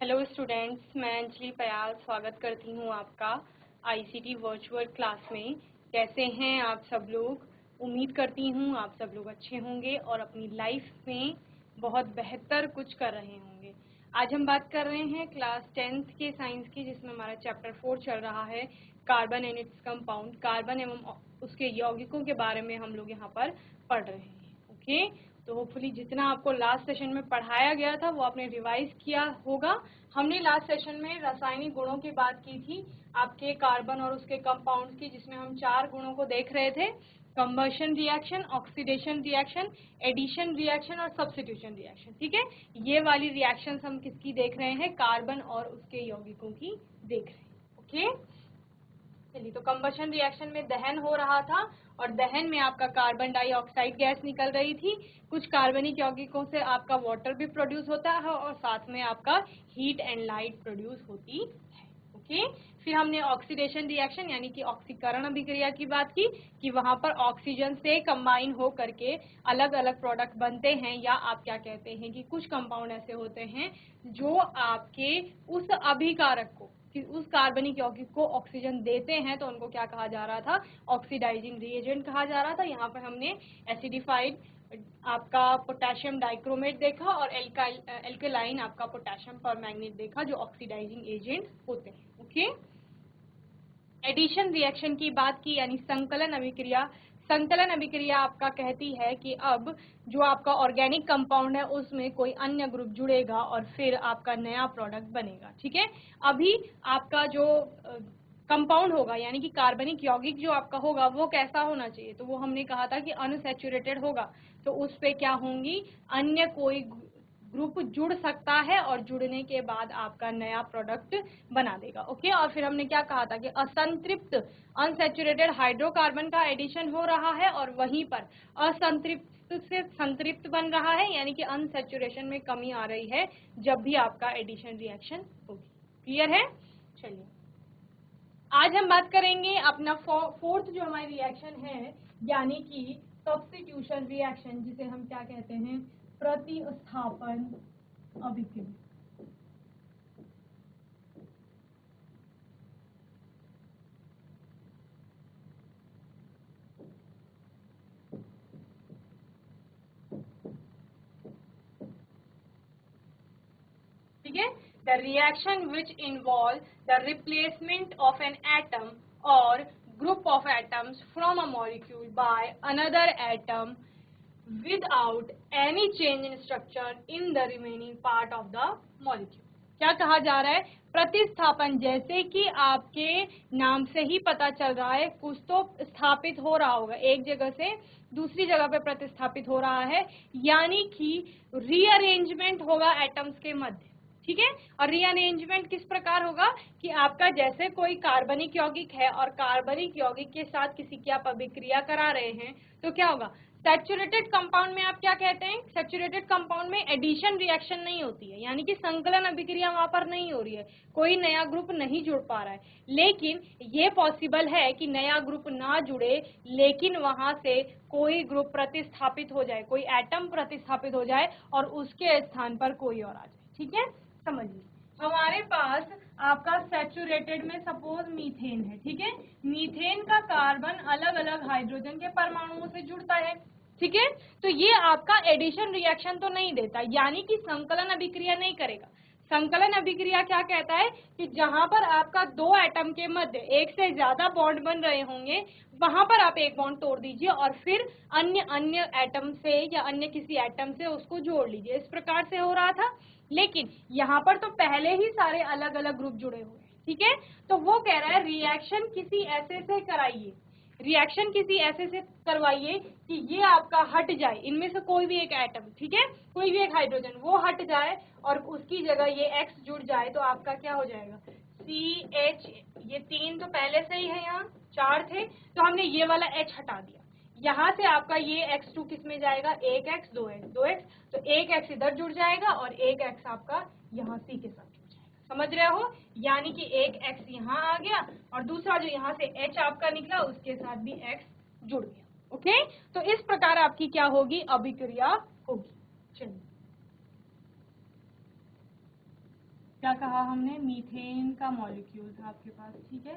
Hello students, मैं अंजलि पयाल स्वागत करती हूँ आपका आईसीटी वर्चुअल क्लास में। कैसे हैं आप सब लोग? उम्मीद करती हूँ आप सब लोग अच्छे होंगे और अपनी लाइफ में बहुत बेहतर कुछ कर रहे होंगे। आज हम बात कर रहे हैं क्लास 10th के साइंस की, जिसमें हमारा चैप्टर 4 चल रहा है, carbon and its compound. Carbon एवं उसके यौगिकों के बारे में हम लोग यहाँ पर पढ़ रहे हैं। ओके, तो होपफुली जितना आपको लास्ट सेशन में पढ़ाया गया था वो आपने रिवाइज किया होगा। हमने लास्ट सेशन में रासायनिक गुणों की बात की थी, आपके कार्बन और उसके कंपाउंड्स की, जिसमें हम 4 गुणों को देख रहे थे: combustion reaction, oxidation reaction, addition reaction और सब्स्टिट्यूशन रिएक्शन। ठीक है, ये वाली रिएक्शंस हम किसकी देख रहे हैं? कार्बन और उसके यौगिकों की देख रहे हैं। ओके, चलिए, तो कंबशन रिएक्शन में दहन हो रहा था और दहन में आपका कार्बन डाइऑक्साइड गैस निकल रही थी। कुछ कार्बनिक यौगिकों से आपका वाटर भी प्रोड्यूस होता है और साथ में आपका हीट एंड लाइट प्रोड्यूस होती है। ओके, फिर हमने ऑक्सीडेशन रिएक्शन यानी कि ऑक्सीकरण अभिक्रिया की बात की कि वहां पर ऑक्सीजन से कंबाइन हो करके अलग अलग प्रोडक्ट बनते हैं, या आप क्या कहते हैं कि कुछ कंपाउंड ऐसे होते हैं जो आपके उस अभिकारक को, कि उस कार्बनिक यौगिक को ऑक्सीजन देते हैं, तो उनको क्या कहा जा रहा था? ऑक्सीडाइजिंग रिएजेंट कहा जा रहा था। यहाँ पर हमने एसिडिफाइड आपका पोटेशियम डाइक्रोमेट देखा और एल्केलाइन आपका पोटेशियम परमैंगनेट देखा, जो ऑक्सीडाइजिंग एजेंट होते हैं। ओके, एडिशन रिएक्शन की बात की यानी संकलन अभिक्रिया। संकलन अभिक्रिया आपका कहती है कि अब जो आपका ऑर्गेनिक कंपाउंड है उसमें कोई अन्य ग्रुप जुड़ेगा और फिर आपका नया प्रोडक्ट बनेगा। ठीक है, अभी आपका जो कंपाउंड होगा यानी कि कार्बनिक यौगिक जो आपका होगा वो कैसा होना चाहिए? तो वो हमने कहा था कि अनसैचुरेटेड होगा। तो उस पे क्या होंगी? अन्य कोई ग्रुप जुड़ सकता है और जुड़ने के बाद आपका नया प्रोडक्ट बना देगा। ओके, और फिर हमने क्या कहा था कि असंतृप्त अनसैचुरेटेड हाइड्रोकार्बन का एडिशन हो रहा है और वहीं पर असंतृप्त से संतृप्त बन रहा है, यानी कि अनसैचुरेशन में कमी आ रही है जब भी आपका एडिशन रिएक्शन होगी। क्लियर है? चलिए, आज हम बात करेंगे अपना फोर्थ जो हमारी रिएक्शन है, यानी कि सब्स्टिट्यूशन रिएक्शन, जिसे हम क्या कहते हैं? प्रतिस्थापन अभिक्रिया। ठीक है, the reaction which involve the replacement of an atom और group of atoms from a molecule by another atom without any change in structure in the remaining part of the molecule। क्या कहा जा रहा है? प्रतिस्थापन, जैसे कि आपके नाम से ही पता चल रहा है, कुछ तो स्थापित हो रहा होगा, एक जगह से दूसरी जगह पे प्रतिस्थापित हो रहा है, यानी कि रीअरेंजमेंट होगा एटम्स के मध्य। ठीक है, और रीअरेंजमेंट किस प्रकार होगा कि आपका जैसे कोई कार्बनिक यौगिक है और कार्बनिक यौगिक के साथ किसी की आप अभिक्रिया करा रहे हैं, तो क्या होगा? सैचुरेटेड कंपाउंड में आप क्या कहते हैं? सैचुरेटेड कंपाउंड में एडिशन रिएक्शन नहीं होती है, यानी कि संकलन अभिक्रिया वहां पर नहीं हो रही है, कोई नया ग्रुप नहीं जुड़ पा रहा है। लेकिन ये पॉसिबल है कि नया ग्रुप ना जुड़े, लेकिन वहां से कोई ग्रुप प्रतिस्थापित हो जाए, कोई एटम प्रतिस्थापित हो जाए और उसके स्थान पर कोई और आ जाए। ठीक है, समझिए, हमारे पास आपका सैचुरेटेड में सपोज मीथेन है। ठीक है, मीथेन का कार्बन अलग अलग हाइड्रोजन के परमाणुओं से जुड़ता है। ठीक है, तो ये आपका एडिशन रिएक्शन तो नहीं देता, यानी कि संकलन अभिक्रिया नहीं करेगा। संकलन अभिक्रिया क्या कहता है कि जहां पर आपका दो एटम के मध्य एक से ज्यादा बॉन्ड बन रहे होंगे, वहां पर आप एक बॉन्ड तोड़ दीजिए और फिर अन्य एटम से या अन्य किसी एटम से उसको जोड़ लीजिए। इस प्रकार से हो रहा था, लेकिन यहाँ पर तो पहले ही सारे अलग अलग ग्रुप जुड़े हुए हैं। ठीक है, तो वो कह रहा है रिएक्शन किसी ऐसे से कराइए, रिएक्शन किसी ऐसे से करवाइए कि ये आपका हट जाए, इनमें से कोई भी एक एटम, ठीक है, कोई भी एक हाइड्रोजन वो हट जाए और उसकी जगह ये X जुड़ जाए, तो आपका क्या हो जाएगा? CH, ये 3 तो पहले से ही है, यहाँ 4 थे, तो हमने ये वाला H हटा दिया। यहाँ से आपका ये X2 किस में जाएगा? 1x 2x 2x, तो 1x इधर जुड़ जाएगा और 1x आपका यहाँ C के साथ जुड़ जाएगा। समझ रहे हो? यानी कि एक x यहाँ आ गया और दूसरा जो यहाँ से H आपका निकला उसके साथ भी x जुड़ गया। ओके, तो इस प्रकार आपकी क्या होगी? अभिक्रिया होगी। चलिए, क्या कहा हमने, मीथेन का मॉलिक्यूल था आपके पास, ठीक है,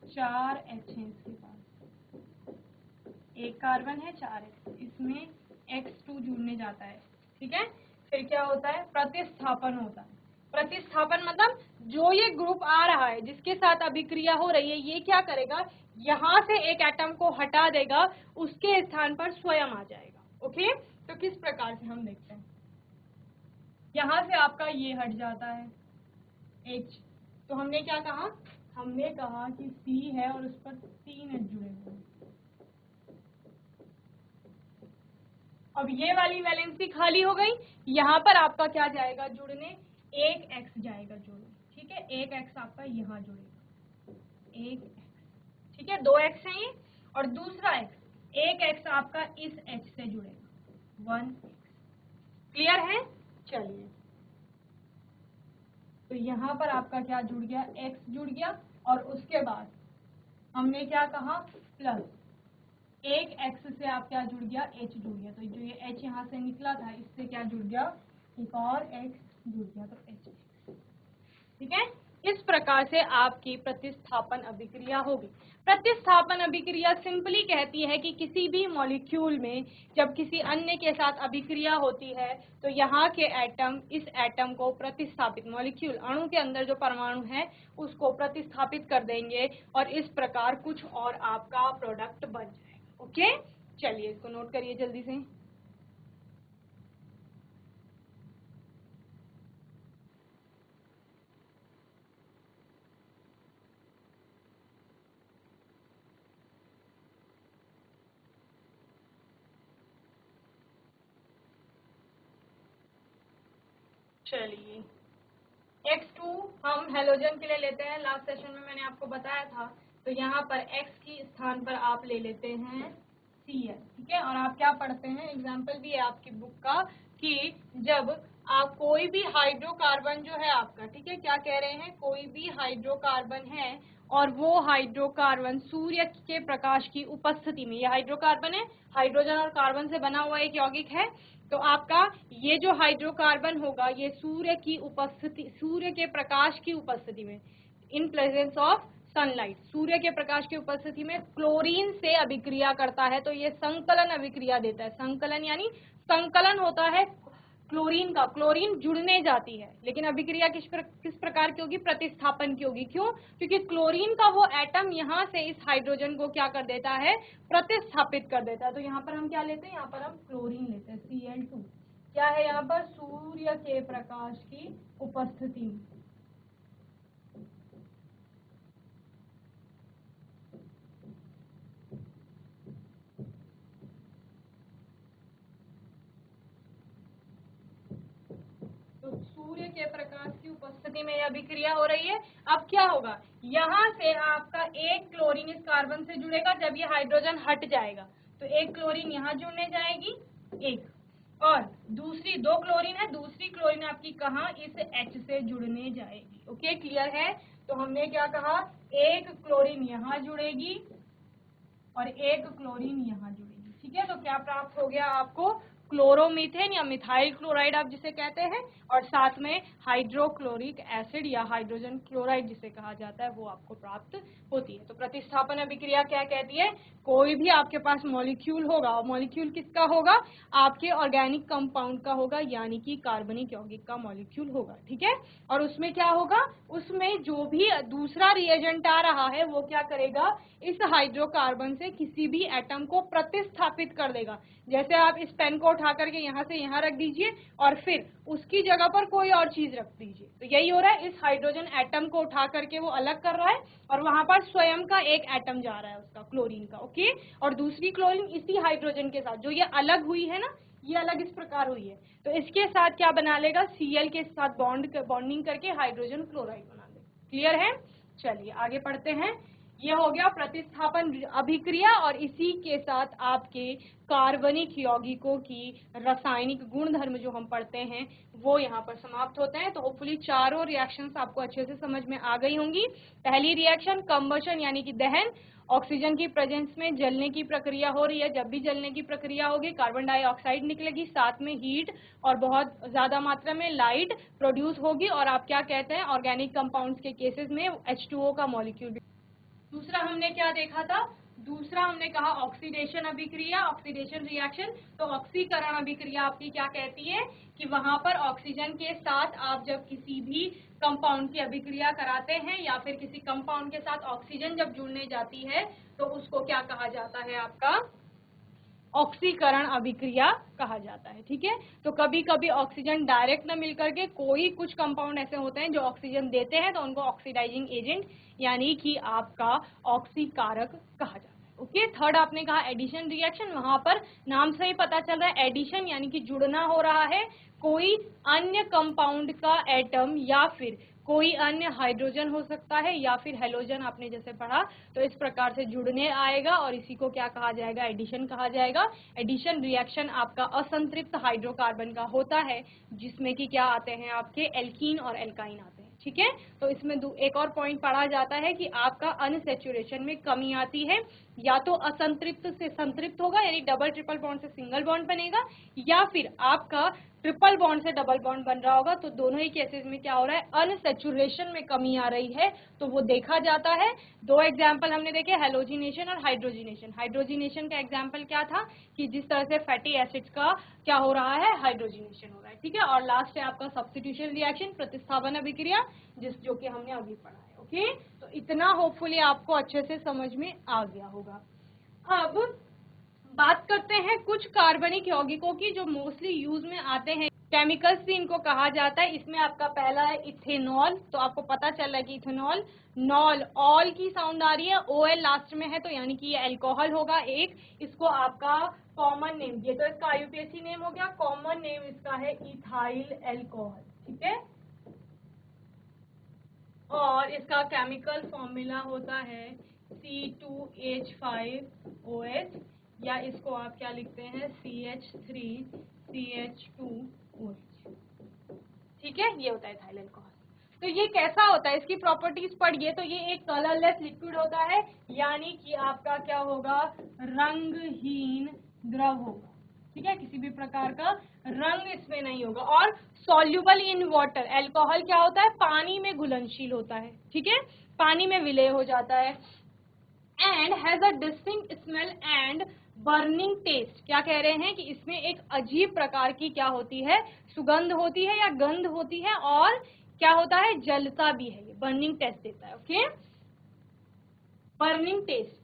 4 H है इसके पास, एक कार्बन है 4 H, इसमें X2 जुड़ने जाता है, ठीक है। फिर क्या होता है, प्रतिस्थापन होता है। प्रतिस्थापन मतलब जो ये ग्रुप आ रहा है जिसके साथ अभिक्रिया हो रही है, ये क्या करेगा, यहाँ से एक एटम को हटा देगा, उसके स्थान पर स्वयं आ जाएगा। ओके, तो किस प्रकार से हम देखते हैं, यहाँ से आपका ये हट जाता है H, तो हमने क्या कहा, हमने कहा कि C है और उस पर 3 H जुड़े हुए हैं। अब ये वाली वैलेंसी खाली हो गई, यहाँ पर आपका क्या जाएगा जुड़ने, एक X जाएगा जुड़ने, ठीक है, एक X आपका यहाँ जुड़ेगा, एक X, ठीक है, 2 X है ये, और दूसरा X, एक X आपका इस H से जुड़ेगा, 1 X। क्लियर है, चलिए, तो यहाँ पर आपका क्या जुड़ गया, X जुड़ गया, और उसके बाद हमने क्या कहा, प्लस एक X से आप क्या जुड़ गया, H जुड़ गया, तो जो ये H यहाँ से निकला था इससे क्या जुड़ गया, एक और X जुड़ गया, तो H, ठीक है। इस प्रकार से आपकी प्रतिस्थापन अभिक्रिया होगी। प्रतिस्थापन अभिक्रिया सिंपली कहती है कि किसी भी मॉलिक्यूल में जब किसी अन्य के साथ अभिक्रिया होती है तो यहाँ के एटम इस एटम को प्रतिस्थापित, मॉलिक्यूल अणु के अंदर जो परमाणु है उसको प्रतिस्थापित कर देंगे और इस प्रकार कुछ और आपका प्रोडक्ट बन जाएगा। ओके, चलिए इसको नोट करिए जल्दी से। चलिए, X2 हम हेलोजन के लिए लेते हैं, लास्ट सेशन में मैंने आपको बताया था, तो यहाँ पर X की स्थान पर आप ले लेते हैं Cl, ठीक है। और आप क्या पढ़ते हैं, एग्जाम्पल भी है आपकी बुक का, कि जब आप कोई भी हाइड्रोकार्बन जो है आपका, ठीक है, क्या कह रहे हैं, कोई भी हाइड्रोकार्बन है और वो हाइड्रोकार्बन सूर्य के प्रकाश की उपस्थिति में, ये हाइड्रोकार्बन है, हाइड्रोजन और कार्बन से बना हुआ एक यौगिक है, तो आपका ये जो हाइड्रोकार्बन होगा ये सूर्य की उपस्थिति, सूर्य के प्रकाश की उपस्थिति में, इन प्रेजेंस ऑफ सनलाइट, सूर्य के प्रकाश की उपस्थिति में क्लोरीन से अभिक्रिया करता है, तो ये संकलन अभिक्रिया देता है। संकलन यानी संकलन होता है क्लोरीन का, क्लोरीन जुड़ने जाती है, लेकिन अभिक्रिया किस प्रकार की होगी, प्रतिस्थापन की होगी। क्यों, क्योंकि क्लोरीन का वो एटम यहाँ से इस हाइड्रोजन को क्या कर देता है, प्रतिस्थापित कर देता है। तो यहाँ पर हम क्या लेते हैं, यहाँ पर हम क्लोरीन लेते हैं, Cl2, क्या है यहाँ पर, सूर्य के प्रकाश की उपस्थिति में। तो सूर्य के प्रकाश की उपस्थिति में यह अभिक्रिया हो रही है। अब क्या होगा, यहाँ से आपका एक क्लोरीन इस कार्बन से जुड़ेगा, जब ये हाइड्रोजन हट जाएगा तो एक क्लोरीन यहाँ जुड़ने जाएगी, एक, और दूसरी 2 क्लोरीन है, दूसरी क्लोरीन आपकी कहाँ, इस H से जुड़ने जाएगी। ओके, क्लियर है। तो हमने क्या कहा, एक क्लोरीन यहाँ जुड़ेगी और एक क्लोरीन यहाँ जुड़ेगी, ठीक है। तो क्या प्राप्त हो गया आपको, क्लोरोमीथेन या मिथाइल क्लोराइड आप जिसे कहते हैं, और साथ में हाइड्रोक्लोरिक एसिड या हाइड्रोजन क्लोराइड जिसे कहा जाता है वो आपको प्राप्त होती है। तो प्रतिस्थापन अभिक्रिया क्या कहती है, कोई भी आपके पास मॉलिक्यूल होगा, और मॉलिक्यूल किसका होगा, आपके ऑर्गेनिक कंपाउंड का होगा, यानी कि कार्बनिक यौगिक का मॉलिक्यूल होगा, ठीक है। और उसमें क्या होगा, उसमें जो भी दूसरा रिएजेंट आ रहा है वो क्या करेगा, इस हाइड्रोकार्बन से किसी भी एटम को प्रतिस्थापित कर देगा। जैसे आप इस पेन को उठा करके यहाँ से यहाँ रख दीजिए और फिर उसकी जगह पर कोई और चीज रख दीजिए, तो यही हो रहा है, इस हाइड्रोजन एटम को उठा करके वो अलग कर रहा है और वहां पर स्वयं का एक एटम जा रहा है उसका, क्लोरीन का, ओके। और दूसरी क्लोरीन इसी हाइड्रोजन के साथ, जो ये अलग हुई है ना, ये अलग इस प्रकार हुई है, तो इसके साथ क्या बना लेगा, Cl के साथ बॉन्डिंग करके हाइड्रोजन क्लोराइड बना लेगा। क्लियर है, चलिए आगे पढ़ते हैं। ये हो गया प्रतिस्थापन अभिक्रिया, और इसी के साथ आपके कार्बनिक यौगिकों की रासायनिक गुणधर्म जो हम पढ़ते हैं वो यहाँ पर समाप्त होते हैं। तो होपफुली चारों रिएक्शंस आपको अच्छे से समझ में आ गई होंगी। पहली रिएक्शन कंबशन यानी कि दहन, ऑक्सीजन की प्रेजेंस में जलने की प्रक्रिया हो रही है। जब भी जलने की प्रक्रिया होगी कार्बन डाइऑक्साइड निकलेगी, साथ में हीट और बहुत ज्यादा मात्रा में लाइट प्रोड्यूस होगी, और आप क्या कहते हैं ऑर्गेनिक कंपाउंड्स के केसेस में H2O का मॉलिक्यूल। दूसरा हमने क्या देखा था, दूसरा हमने कहा ऑक्सीडेशन अभिक्रिया, ऑक्सीडेशन रिएक्शन। तो ऑक्सीकरण अभिक्रिया आपकी क्या कहती है कि वहां पर ऑक्सीजन के साथ आप जब किसी भी कंपाउंड की अभिक्रिया कराते हैं या फिर किसी कंपाउंड के साथ ऑक्सीजन जब जुड़ने जाती है तो उसको क्या कहा जाता है, आपका ऑक्सीकरण अभिक्रिया कहा जाता है। ठीक है, तो कभी कभी ऑक्सीजन डायरेक्ट न मिलकर के कोई कुछ कंपाउंड ऐसे होते हैं जो ऑक्सीजन देते हैं तो उनको ऑक्सीडाइजिंग एजेंट यानी कि आपका ऑक्सीकारक कहा जाता है। ओके, थर्ड आपने कहा एडिशन रिएक्शन, वहां पर नाम से ही पता चल रहा है एडिशन यानी कि जुड़ना हो रहा है, कोई अन्य कंपाउंड का एटम या फिर कोई अन्य हाइड्रोजन हो सकता है या फिर हेलोजन आपने जैसे पढ़ा, तो इस प्रकार से जुड़ने आएगा और इसी को क्या कहा जाएगा, एडिशन कहा जाएगा। एडिशन रिएक्शन आपका असंतृप्त हाइड्रोकार्बन का होता है जिसमें कि क्या आते हैं आपके एल्कीन और एल्काइन आते हैं। ठीक है, तो इसमें एक और पॉइंट पढ़ा जाता है कि आपका अनसैचुरेशन में कमी आती है, या तो असंतृप्त से संतृप्त होगा यानी डबल ट्रिपल बॉन्ड से सिंगल बॉन्ड बनेगा, या फिर आपका ट्रिपल बॉन्ड से डबल बॉन्ड बन रहा होगा। तो दोनों ही केसेस में क्या हो रहा है, अनसैचुरेशन में कमी आ रही है, तो वो देखा जाता है। दो एग्जाम्पल हमने देखे, हेलोजिनेशन और हाइड्रोजिनेशन। हाइड्रोजिनेशन का एग्जाम्पल क्या था कि जिस तरह से फैटी एसिड्स का क्या हो रहा है, हाइड्रोजिनेशन हो रहा है। ठीक है, और लास्ट है आपका सब्स्टिट्यूशन रिएक्शन, प्रतिस्थापन अभिक्रिया, जो कि हमने अभी पढ़ा है। ओके, तो इतना होपफुली आपको अच्छे से समझ में आ गया होगा। अब बात करते हैं कुछ कार्बनिक यौगिकों की जो मोस्टली यूज में आते हैं, केमिकल्स भी इनको कहा जाता है। इसमें आपका पहला है इथेनॉल, तो आपको पता चल रहा है कि इथेनॉल, नॉल, ऑल की साउंड आ रही है, OL लास्ट में है तो यानी कि ये अल्कोहल होगा एक। इसको आपका कॉमन नेम, ये तो इसका IUPAC नेम हो गया, कॉमन नेम इसका है इथाइल अल्कोहल। ठीक है, और इसका केमिकल फॉर्मूला होता है C2H5OH, या इसको आप क्या लिखते हैं CH3CH2OH। ठीक है, ये होता है इथाइल अल्कोहल। तो ये कैसा होता है, इसकी प्रॉपर्टीज पढ़िए। तो ये एक कलरलेस लिक्विड होता है, यानी कि आपका क्या होगा, रंगहीन द्रव होगा। ठीक है, किसी भी प्रकार का रंग इसमें नहीं होगा, और सॉल्युबल इन वाटर। अल्कोहल क्या होता है, पानी में घुलनशील होता है। ठीक है, पानी में विलय हो जाता है। And has a distinct smell and burning taste. क्या कह रहे हैं कि इसमें एक अजीब प्रकार की क्या होती है, सुगंध होती है या गंध होती है, और क्या होता है, जलता भी है, ये बर्निंग टेस्ट देता है। Okay, burning test.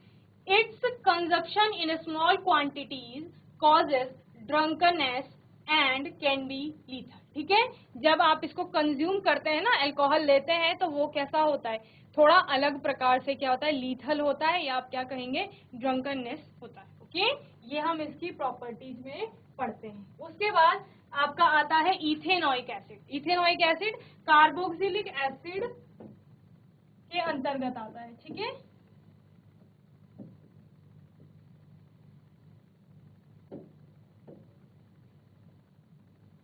Its consumption in small quantities causes drunkenness and can be lethal. ठीक है, जब आप इसको कंज्यूम करते हैं ना, अल्कोहल लेते हैं, तो वो कैसा होता है, थोड़ा अलग प्रकार से क्या होता है, लीथल होता है, या आप क्या कहेंगे, ड्रंकनेस होता है। ओके, ये हम इसकी प्रॉपर्टीज में पढ़ते हैं। उसके बाद आपका आता है ethanoic acid. Ethanoic acid carboxylic acid के अंतर्गत आता है। ठीक है,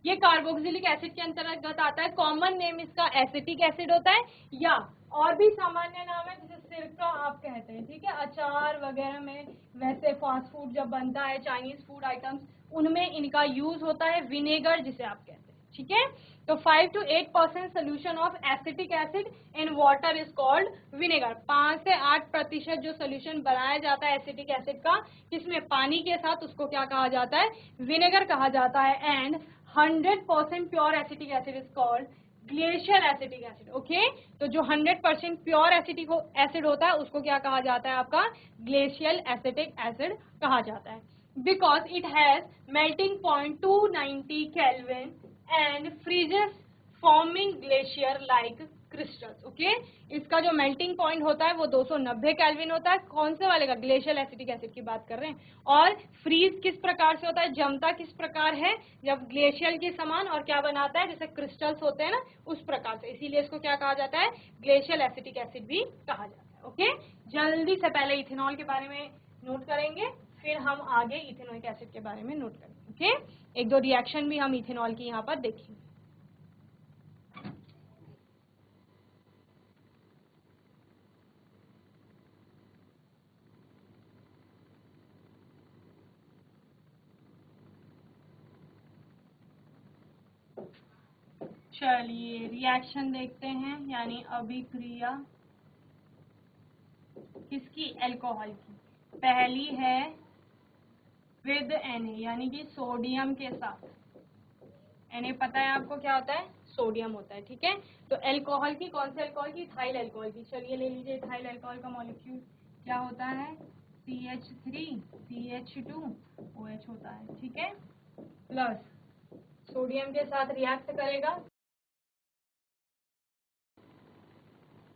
ये कार्बोक्सिलिक एसिड के अंतर्गत आता है। कॉमन नेम इसका एसिटिक एसिड होता है, या और भी सामान्य नाम है जिसे सिरका आप कहते हैं। ठीक है, अचार वगैरह में, वैसे फास्ट फूड जब बनता है, चाइनीज फूड आइटम्स, उनमें इनका यूज होता है। विनेगर जिसे आप कहते हैं। ठीक है, तो 5 to 8% solution of acetic acid in water is called vinegar. 5 से 8% जो सोल्यूशन बनाया जाता है एसिटिक एसिड का, किसमें, पानी के साथ, उसको क्या कहा जाता है, विनेगर कहा जाता है। And 100% pure acetic acid is called glacial acetic acid. Okay, तो जो 100% प्योर एसिटिक एसिड होता है उसको क्या कहा जाता है, आपका ग्लेशियल एसिटिक एसिड कहा जाता है। Because it has melting point 290 Kelvin and freezes forming glacier like crystals। Okay, इसका जो मेल्टिंग पॉइंट होता है वो 290 केल्विन होता है। कौन से वाले का, ग्लेशियल एसिटिक एसिड की बात कर रहे हैं। और फ्रीज किस प्रकार से होता है, जमता किस प्रकार है, जब ग्लेशियल के समान, और क्या बनाता है, जैसे क्रिस्टल्स होते हैं ना, उस प्रकार से। इसीलिए इसको क्या कहा जाता है, ग्लेशियल एसिटिक एसिड भी कहा जाता है। ओके, जल्दी से पहले इथेनॉल के बारे में नोट करेंगे, फिर हम आगे इथेनॉइक एसिड के बारे में नोट करेंगे। ओके, एक दो रिएक्शन भी हम इथेनॉल की यहाँ पर देखेंगे। चलिए रिएक्शन देखते हैं, यानी अभिक्रिया किसकी, अल्कोहल की। पहली है विद Na, यानी कि सोडियम के साथ। Na पता है आपको क्या होता है, सोडियम होता है, ठीक है। तो अल्कोहल की, कौन से अल्कोहल की, इथाइल अल्कोहल की। चलिए ले लीजिए, इथाइल अल्कोहल का मॉलिक्यूल क्या होता है, CH3 CH2 OH होता है, ठीक है। प्लस सोडियम के साथ रिएक्ट करेगा।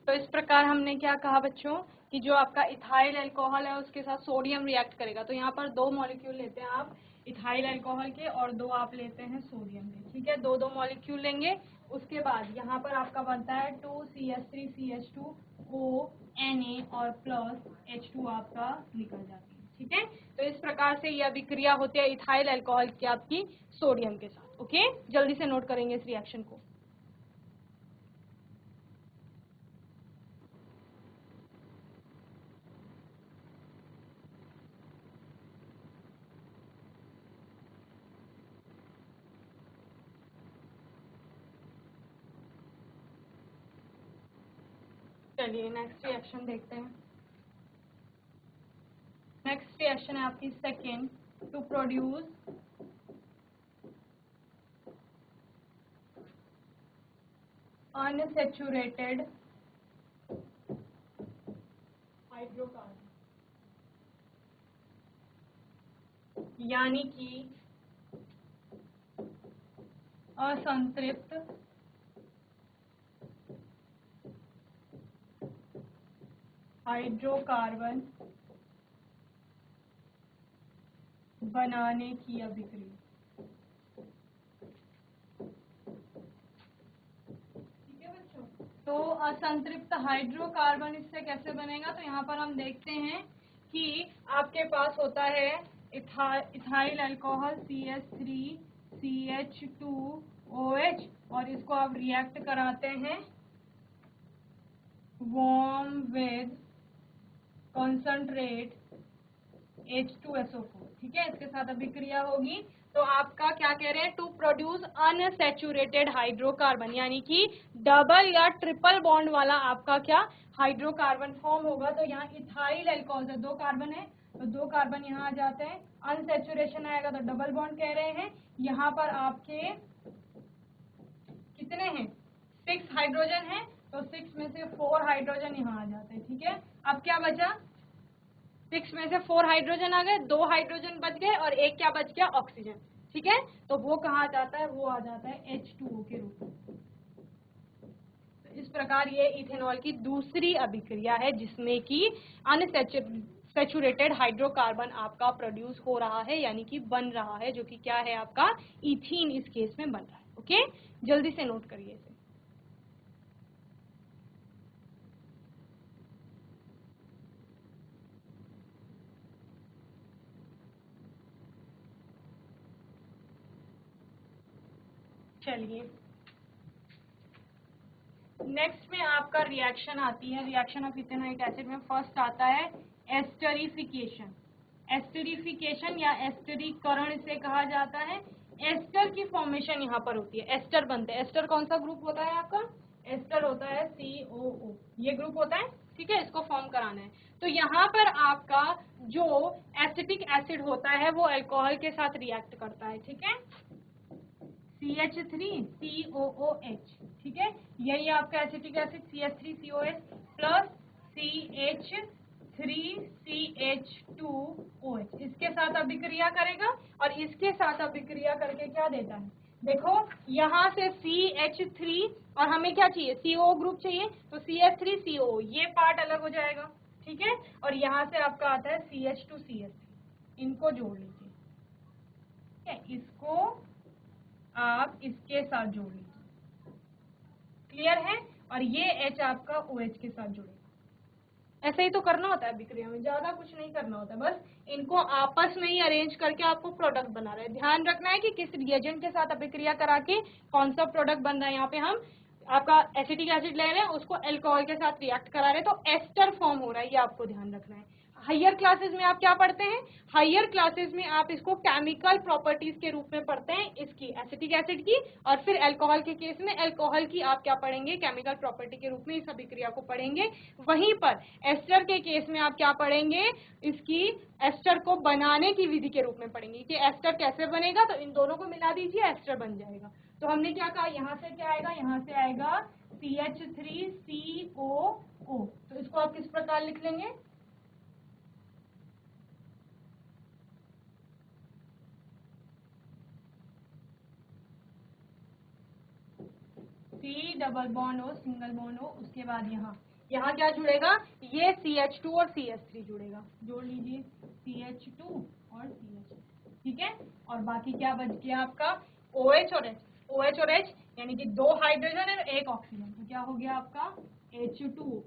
तो इस प्रकार हमने क्या कहा बच्चों, कि जो आपका इथाइल अल्कोहल है उसके साथ सोडियम रिएक्ट करेगा। तो यहाँ पर दो मॉलिक्यूल लेते हैं आप इथाइल अल्कोहल के, और दो आप लेते हैं सोडियम के, ठीक है। दो दो मॉलिक्यूल लेंगे। उसके बाद यहाँ पर आपका बनता है 2CH3 CH2O Na और प्लस H2 आपका निकल जाती है, ठीक है। तो इस प्रकार से यह अभिक्रिया होती है इथाइल अल्कोहल की आपकी सोडियम के साथ। ओके, जल्दी से नोट करेंगे इस रिएक्शन को। चलिए नेक्स्ट रिएक्शन देखते हैं। नेक्स्ट रिएक्शन है आपकी second, to produce unsaturated hydrocarbon, यानी कि असंतृप्त हाइड्रोकार्बन बनाने की अभिक्रिया। ठीक है बच्चों, तो असंतृप्त हाइड्रोकार्बन इससे कैसे बनेगा, तो यहाँ पर हम देखते हैं कि आपके पास होता है इथाइल अल्कोहल CH3 CH2OH, और इसको आप रिएक्ट कराते हैं वार्म विद कॉन्सेंट्रेट H2SO4, ठीक है। इसके साथ अभिक्रिया होगी। तो आपका क्या कह रहे हैं, टू प्रोड्यूस अनसैचुरेटेड हाइड्रोकार्बन, यानी कि डबल या ट्रिपल बॉन्ड वाला आपका क्या हाइड्रोकार्बन फॉर्म होगा। तो यहाँ इथाइल अल्कोहल से दो कार्बन है, तो दो कार्बन यहाँ आ जाते हैं। अनसैचुरेशन आएगा तो डबल बॉन्ड कह रहे हैं। यहाँ पर आपके कितने हैं, 6 हाइड्रोजन है, तो 6 में से 4 हाइड्रोजन यहाँ आ जाते हैं, ठीक है। अब क्या बचा, 6 में से 4 हाइड्रोजन आ गए, 2 हाइड्रोजन बच गए, और एक क्या बच गया, ऑक्सीजन, ठीक है। तो वो कहाँ जाता है, वो आ जाता है H2O के रूप में। तो इस प्रकार ये इथेनॉल की दूसरी अभिक्रिया है, जिसमें कि अनसैचुरेटेड हाइड्रोकार्बन आपका प्रोड्यूस हो रहा है, यानी कि बन रहा है, जो कि क्या है आपका इथीन इस केस में बन रहा है। ओके, जल्दी से नोट करिए इसे। चलिए नेक्स्ट में आपका रिएक्शन आती है, रिएक्शन ऑफ इथेनॉइक एसिड में फर्स्ट आता है एस्टरिफिकेशन। एस्टरिफिकेशन या एस्टरीकरण इसे कहा जाता है। एस्टर की फॉर्मेशन यहाँ पर होती है, एस्टर बनते हैं। एस्टर कौन सा ग्रुप होता है आपका, एस्टर होता है COO, ये ग्रुप होता है, ठीक है। इसको फॉर्म कराना है। तो यहाँ पर आपका जो एसिटिक एसिड होता है वो अल्कोहल के साथ रिएक्ट करता है, ठीक है। CH3COOH, ठीक है। यही आपका acetic acid CH3COH plus CH3CH2OH इसके साथ अभिक्रिया करेगा, और इसके साथ अभिक्रिया करके क्या देता है, देखो यहाँ से CH3, और हमें क्या चाहिए, CO ग्रुप चाहिए, तो CH3CO ये पार्ट अलग हो जाएगा, ठीक है। और यहाँ से आपका आता है CH2CH3, इनको जोड़ लीजिए, ठीक है। इसको आप इसके साथ जोड़ लीजिए, क्लियर है। और ये H आपका OH के साथ जुड़ेगा। ऐसे ही तो करना होता है अभिक्रिया में, ज्यादा कुछ नहीं करना होता है, बस इनको आपस में ही अरेंज करके आपको प्रोडक्ट बना रहे हैं। ध्यान रखना है कि किस रिएजेंट के साथ अभिक्रिया करा के कौन सा प्रोडक्ट बन रहा है। यहाँ पे हम आपका एसिटिक एसिड ले रहे हैं, उसको अल्कोहल के साथ रिएक्ट करा रहे हैं, तो एस्टर फॉर्म हो रहा है, ये आपको ध्यान रखना है। हायर क्लासेस में आप क्या पढ़ते हैं, हायर क्लासेस में आप इसको केमिकल प्रॉपर्टीज के रूप में पढ़ते हैं, इसकी एसिटिक एसिड की, और फिर अल्कोहल के केस में अल्कोहल की आप क्या पढ़ेंगे, केमिकल प्रॉपर्टी के रूप में इस अभिक्रिया को पढ़ेंगे। वहीं पर एस्टर के केस में आप क्या पढ़ेंगे, इसकी एस्टर को बनाने की विधि के रूप में पढ़ेंगे कि एस्टर कैसे बनेगा, तो इन दोनों को मिला दीजिए, एस्टर बन जाएगा। तो हमने क्या कहा, यहाँ से क्या आएगा, यहाँ से आएगा CH3COO। तो इसको आप किस प्रकार लिख लेंगे, C double bond O single bond O, उसके बाद यहाँ क्या जुड़ेगा, ये CH2 और CH3 जुड़ेगा, जोड़ लीजिए CH2 और CH, ठीक है। और बाकी क्या बच गया आपका, OH और H, OH और H यानी कि 2 हाइड्रोजन और 1 ऑक्सीजन, तो क्या हो गया आपका H2।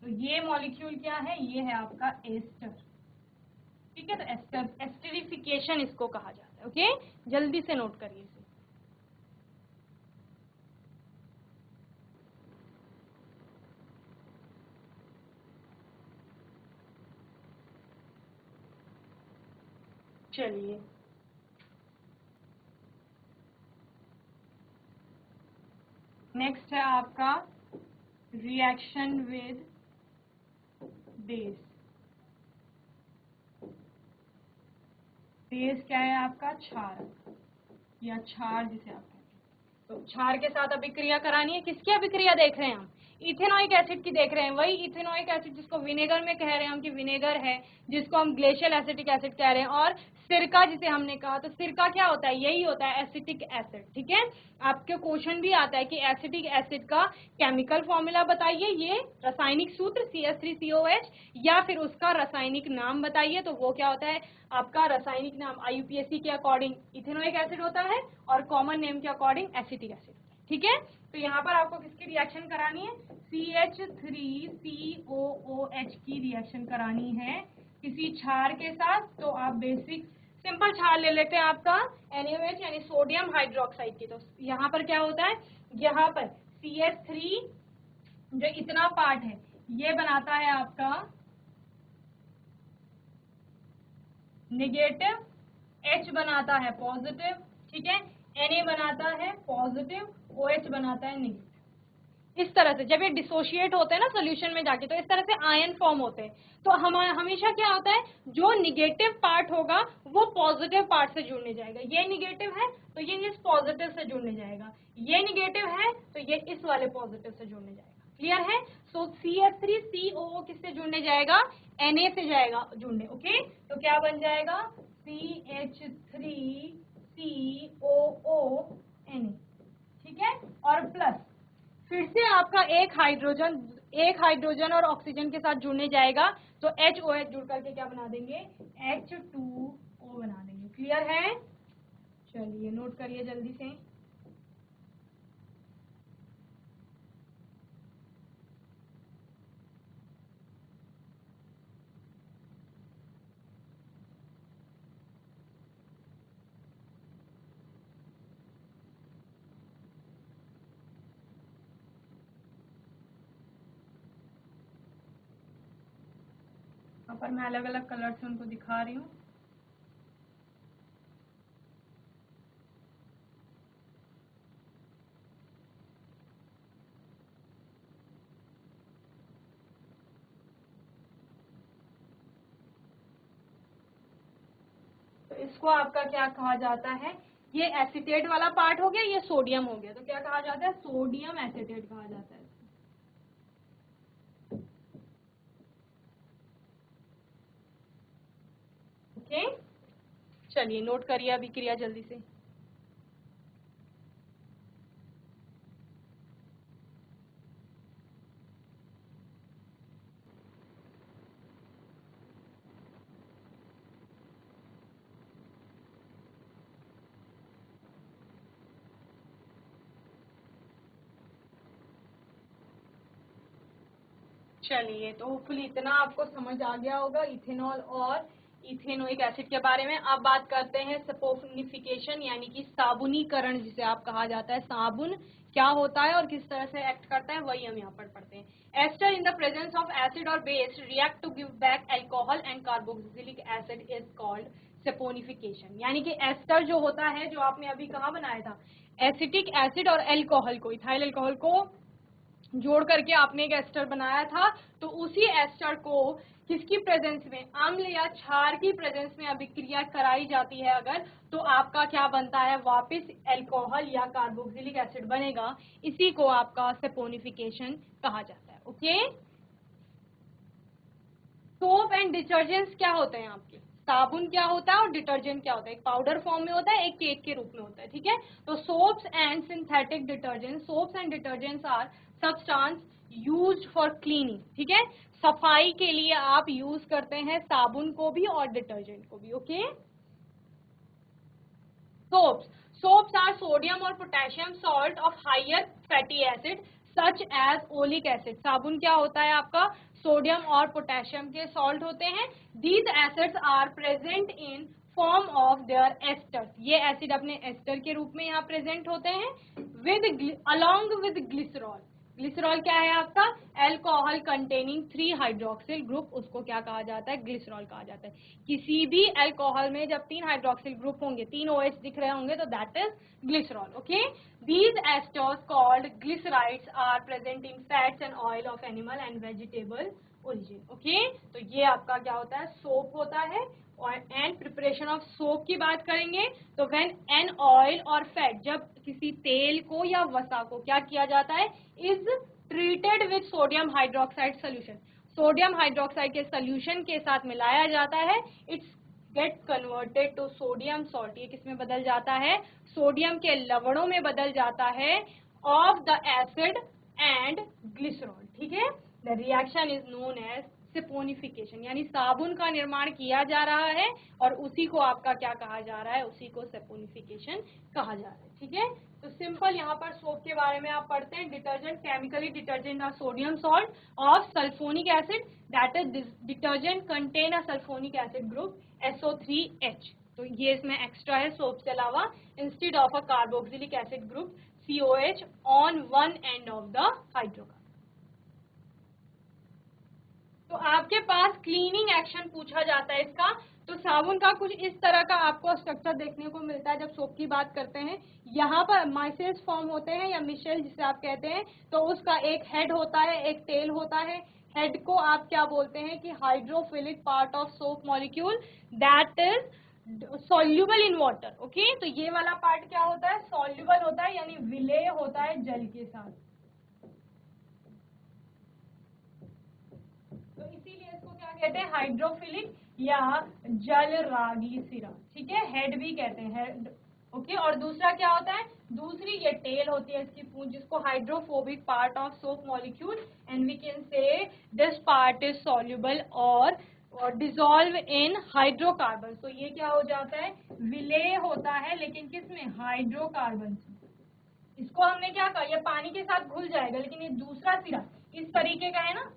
तो ये मॉलिक्यूल क्या है, ये है आपका एस्टर, ठीक है। तो एस्टर, एस्टरिफिकेशन इसको कहा जाता है, ओके, जल्दी से नोट करिए इसे। चलिए नेक्स्ट है आपका रिएक्शन विद बेस। बेस क्या है आपका, क्षारक या क्षार जिसे आप कहते हैं। तो क्षार के साथ अभिक्रिया करानी है, किसकी अभिक्रिया देख रहे हैं हम, इथेनॉइक एसिड की देख रहे हैं। वही इथेनॉइक एसिड जिसको विनेगर में कह रहे हैं हम कि विनेगर है, जिसको हम ग्लेशियल एसिटिक एसिड कह रहे हैं, और सिरका जिसे हमने कहा, तो सिरका क्या होता है, यही होता है एसिटिक एसिड, ठीक है। आपके क्वेश्चन भी आता है कि एसिटिक एसिड का केमिकल फॉर्मूला बताइए, ये रासायनिक सूत्र CH3COH, या फिर उसका रासायनिक नाम बताइए, तो वो क्या होता है आपका रासायनिक नाम IUPAC के अकॉर्डिंग इथेनॉइक एसिड होता है, और कॉमन नेम के अकॉर्डिंग एसिटिक एसिड, ठीक है। तो यहाँ पर आपको किसकी रिएक्शन करानी है, CH3COOH की रिएक्शन करानी है किसी क्षार के साथ। तो आप बेसिक सिंपल क्षार ले लेते हैं आपका NaOH यानी सोडियम हाइड्रोक्साइड की। तो यहाँ पर क्या होता है, यहाँ पर CH3 जो इतना पार्ट है ये बनाता है आपका नेगेटिव, H बनाता है पॉजिटिव, ठीक है, Na बनाता है पॉजिटिव, OH बनाता है नेगेटिव। इस तरह से जब ये डिसोशिएट होते हैं ना सोल्यूशन में जाके, तो इस तरह से आयन फॉर्म होते हैं। तो हम हमेशा क्या होता है, जो निगेटिव पार्ट होगा वो पॉजिटिव पार्ट से जुड़ने जाएगा। ये निगेटिव है तो ये इस पॉजिटिव से जुड़ने जाएगा, ये निगेटिव है तो ये इस वाले पॉजिटिव से जुड़ने जाएगा। क्लियर है। सो CH3COO किससे जुड़ने जाएगा, Na से जाएगा जुड़ने, ओके। तो क्या बन जाएगा CH3COO Na, ठीक है। और प्लस फिर से आपका एक हाइड्रोजन और ऑक्सीजन के साथ जुड़ने जाएगा, तो HOH जुड़ करके क्या बना देंगे, H2O बना देंगे। क्लियर है। चलिए नोट करिए जल्दी से। यहाँ पर मैं अलग अलग कलर से उनको दिखा रही हूँ। तो इसको आपका क्या कहा जाता है, ये एसीटेट वाला पार्ट हो गया, ये सोडियम हो गया, तो क्या कहा जाता है, सोडियम एसीटेट कहा जाता है। ओके, चलिए नोट करिए अभी क्रिया जल्दी से। चलिए, तो होपफुली इतना आपको समझ आ गया होगा इथेनॉल और इथेनोइक एसिड के बारे में। अब बात करते हैं सपोनिफिकेशन यानी कि साबुनीकरण जिसे आप कहा जाता है। साबुन क्या होता है और किस तरह से एक्ट करता है वही हम यहाँ पर पढ़ते हैं। Ester in the presence of acid और base react to give back alcohol and carboxylic acid is called saponification. यानी कि एस्टर जो होता है, जो आपने अभी कहाँ बनाया था, एसिटिक एसिड और अल्कोहल को, इथाइल अल्कोहल को जोड़ करके आपने एक एस्टर बनाया था, तो उसी एस्टर को किसकी प्रेजेंस में, अम्ल या क्षार की प्रेजेंस में अभिक्रिया कराई जाती है अगर, तो आपका क्या बनता है, वापस अल्कोहल या कार्बोक्सिलिक एसिड बनेगा। इसी को आपका सपोनिफिकेशन कहा जाता है। ओके, सोप एंड डिटर्जेंट्स क्या होते हैं आपके, साबुन क्या होता है और डिटर्जेंट क्या होता है, एक पाउडर फॉर्म में होता है, एक केक के रूप में होता है, ठीक है। तो soaps and synthetic detergent, soaps and detergents are substance used for cleaning, ठीक है। सफाई के लिए आप यूज करते हैं साबुन को भी और डिटर्जेंट को भी। ओके, सोप्स आर सोडियम और potassium salt of higher fatty acid such as oleic acid. साबुन क्या होता है आपका, सोडियम और पोटेशियम के सॉल्ट होते हैं। These acids are present in form of their esters, ये एसिड अपने एस्टर के रूप में यहाँ प्रेजेंट होते हैं with along with glycerol. Glycerol क्या है आपका, अल्कोहल कंटेनिंग 3 हाइड्रोक्सिल ग्रुप, उसको क्या कहा जाता है, ग्लिसरॉल कहा जाता है। किसी भी अल्कोहल में जब 3 हाइड्रोक्सिल ग्रुप होंगे, 3 OH दिख रहे होंगे, तो that is glycerol. Okay, these esters called glycerides are present in fats and oil of animal and vegetable origin. Okay, तो ये आपका क्या होता है, सोप होता है। और एंड प्रिपरेशन ऑफ सोप की बात करेंगे तो व्हेन एन ऑयल और फैट, जब किसी तेल को या वसा को क्या किया जाता है, is treated with sodium hydroxide solution, sodium hydroxide के सोल्यूशन के साथ मिलाया जाता है, it's get converted to sodium salt, ये किसमें बदल जाता है, सोडियम के लवणों में बदल जाता है, of the acid and glycerol, ठीक है। The reaction is known as saponification, यानी साबुन का निर्माण किया जा रहा है और उसी को आपका क्या कहा जा रहा है, उसी को सपोनिफिकेशन कहा जा रहा है, ठीक है। तो सिंपल यहाँ पर सोप के बारे में आप पढ़ते हैं, डिटर्जेंट, केमिकली डिटर्जेंट और sodium salt of sulphonic acid, that is detergent contain a sulphonic acid group SO3H, तो ये इसमें एक्स्ट्रा है सोप से अलावा, instead of a carboxylic acid group COH on one end of the hydrocarbon. तो आपके पास cleaning action पूछा जाता है इसका, तो साबुन का कुछ इस तरह का आपको स्ट्रक्चर देखने को मिलता है जब सोप की बात करते हैं। यहाँ पर माइसेल्स फॉर्म होते हैं या मिशेल जिसे आप कहते हैं, तो उसका एक हेड होता है, एक टेल होता है। हेड को आप क्या बोलते हैं कि hydrophilic part of soap molecule that is soluble in water. Okay, तो ये वाला पार्ट क्या होता है, सॉल्युबल होता है, यानी विलेय होता है जल के साथ, तो इसीलिए इसको क्या कहते हैं, हाइड्रोफिलिक या जल रागी सिरा, ठीक है, हेड भी कहते हैं हेड। ओके, और दूसरा क्या होता है, दूसरी ये टेल होती है इसकी पूंछ, जिसको hydrophobic part of soap molecule, and we can say this part is soluble और डिसॉल्व इन हाइड्रोकार्बन। तो ये क्या हो जाता है, विलेय होता है, लेकिन किसमें, हाइड्रोकार्बन। इसको हमने क्या कहा, ये पानी के साथ घुल जाएगा, लेकिन ये दूसरा सिरा इस तरीके का है ना,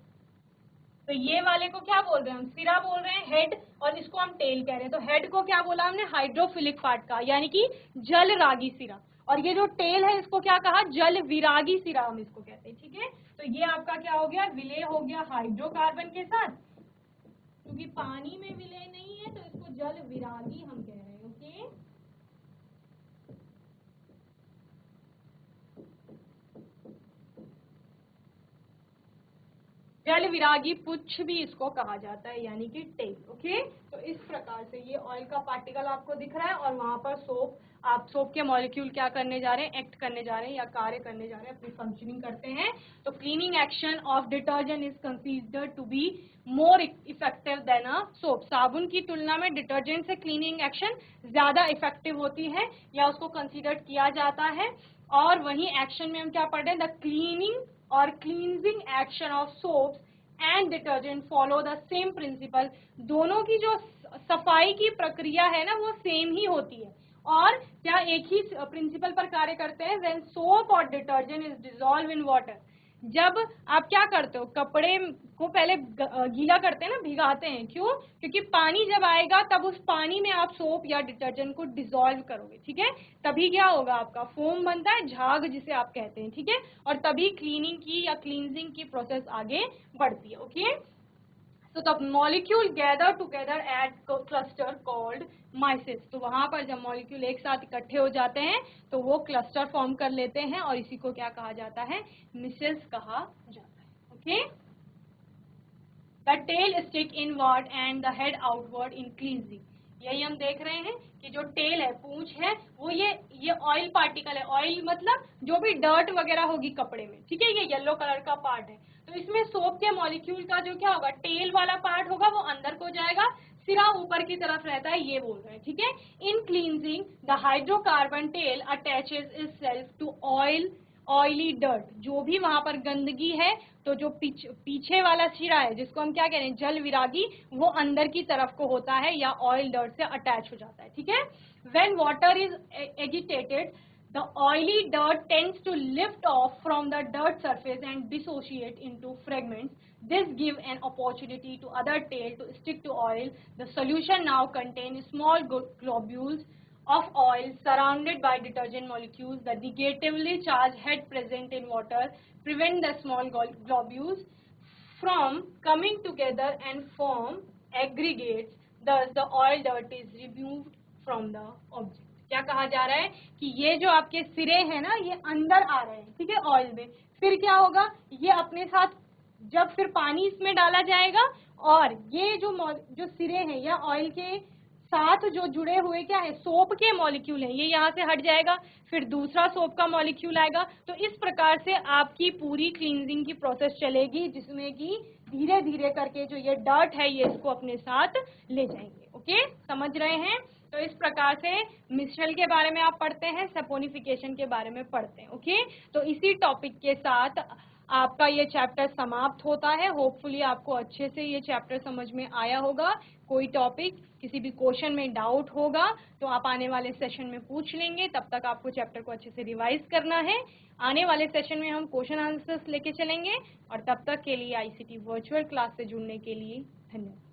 तो ये वाले को क्या बोल रहे हैं हम, सिरा बोल रहे हैं, हेड, और इसको हम टेल कह रहे हैं। तो हेड को क्या बोला हमने, हाइड्रोफिलिक पार्ट का, यानी कि जल रागी सिरा, और ये जो टेल है इसको क्या कहा, जल विरागी सिरा हम इसको कहते हैं, ठीक है। तो ये आपका क्या हो गया, विलय हो गया हाइड्रोकार्बन के साथ, क्योंकि पानी में विलय नहीं है तो इसको जल विरागी हम कह रहे हैं। ओके, जल विरागी पुच्छ भी इसको कहा जाता है, यानी कि टेल। ओके, तो इस प्रकार से ये ऑयल का पार्टिकल आपको दिख रहा है, और वहां पर सोप, आप सोप के मॉलिक्यूल क्या करने जा रहे हैं, एक्ट करने जा रहे हैं या कार्य करने जा रहे हैं, अपनी फंक्शनिंग करते हैं। तो cleaning action of detergent is considered to be more effective than a soap, साबुन की तुलना में डिटर्जेंट से क्लीनिंग एक्शन ज्यादा इफेक्टिव होती है या उसको कंसीडर किया जाता है। और वही एक्शन में हम क्या पढ़ रहे हैं, द क्लीनिंग और cleansing action of soaps and detergent follow the same principle, दोनों की जो सफाई की प्रक्रिया है ना वो सेम ही होती है, और क्या एक ही प्रिंसिपल पर कार्य करते हैं। व्हेन सोप और detergent is dissolve in water, जब आप क्या करते हो, कपड़े को पहले गीला करते हैं ना, भिगाते हैं, क्यों? क्योंकि पानी जब आएगा तब उस पानी में आप सोप या डिटर्जेंट को डिसॉल्व करोगे, ठीक है, तभी क्या होगा, आपका फोम बनता है, झाग जिसे आप कहते हैं, ठीक है, और तभी क्लीनिंग की या क्लींजिंग की प्रोसेस आगे बढ़ती है। Okay, so the molecule gather together at cluster called myces। तो वहां पर जब मॉलिक्यूल एक साथ इकट्ठे हो जाते हैं तो वो क्लस्टर फॉर्म कर लेते हैं और इसी को क्या कहा जाता है, मिसेल्स कहा जाता है। Okay, the tail stick inward and the head outward in cleansing. यही हम देख रहे हैं कि जो टेल है, पूंछ है, वो ये ऑयल पार्टिकल है। ऑयल मतलब जो भी डर्ट वगैरह होगी कपड़े में, ठीक है, ये येलो कलर का पार्ट है। तो इसमें सोप के मॉलिक्यूल का जो क्या होगा, टेल वाला पार्ट होगा, वो अंदर को जाएगा, सिरा ऊपर की तरफ रहता है, ये बोल रहे हैं, ठीक है। In cleansing the hydrocarbon tail attaches itself to oily dirt. जो भी वहां पर गंदगी है, तो जो पीछे वाला सिरा है, जिसको हम क्या कह रहे हैं, जल विरागी, वो अंदर की तरफ को होता है या ऑयल डर्ट से अटैच हो जाता है, ठीक है। When water is agitated, the oily dirt tends to lift off from the dirt surface and dissociate into fragments. This gives an opportunity to other tail to stick to oil. The solution now contains small globules of oil surrounded by detergent molecules. The negatively charged head present in water prevent the small globules from coming together and form aggregates. Thus, the oil dirt is removed from the object. क्या कहा जा रहा है कि ये जो आपके सिरे हैं ना, ये अंदर आ रहे हैं, ठीक है, ऑयल में। फिर क्या होगा, ये अपने साथ जब फिर पानी इसमें डाला जाएगा और ये जो सिरे हैं या ऑयल के साथ जो जुड़े हुए क्या है, सोप के मॉलिक्यूल हैं, ये यहाँ से हट जाएगा, फिर दूसरा सोप का मॉलिक्यूल आएगा। तो इस प्रकार से आपकी पूरी क्लींजिंग की प्रोसेस चलेगी, जिसमें कि धीरे धीरे करके जो ये डर्ट है ये इसको अपने साथ ले जाएंगे। ओके, समझ रहे हैं? तो इस प्रकार से मिश्रल के बारे में आप पढ़ते हैं, सपोनिफिकेशन के बारे में पढ़ते हैं। ओके, तो इसी टॉपिक के साथ आपका ये चैप्टर समाप्त होता है। होपफुली आपको अच्छे से ये चैप्टर समझ में आया होगा। कोई टॉपिक, किसी भी क्वेश्चन में डाउट होगा तो आप आने वाले सेशन में पूछ लेंगे। तब तक आपको चैप्टर को अच्छे से रिवाइज करना है। आने वाले सेशन में हम क्वेश्चन आंसर्स लेके चलेंगे और तब तक के लिए आईसीटी वर्चुअल क्लास से जुड़ने के लिए धन्यवाद।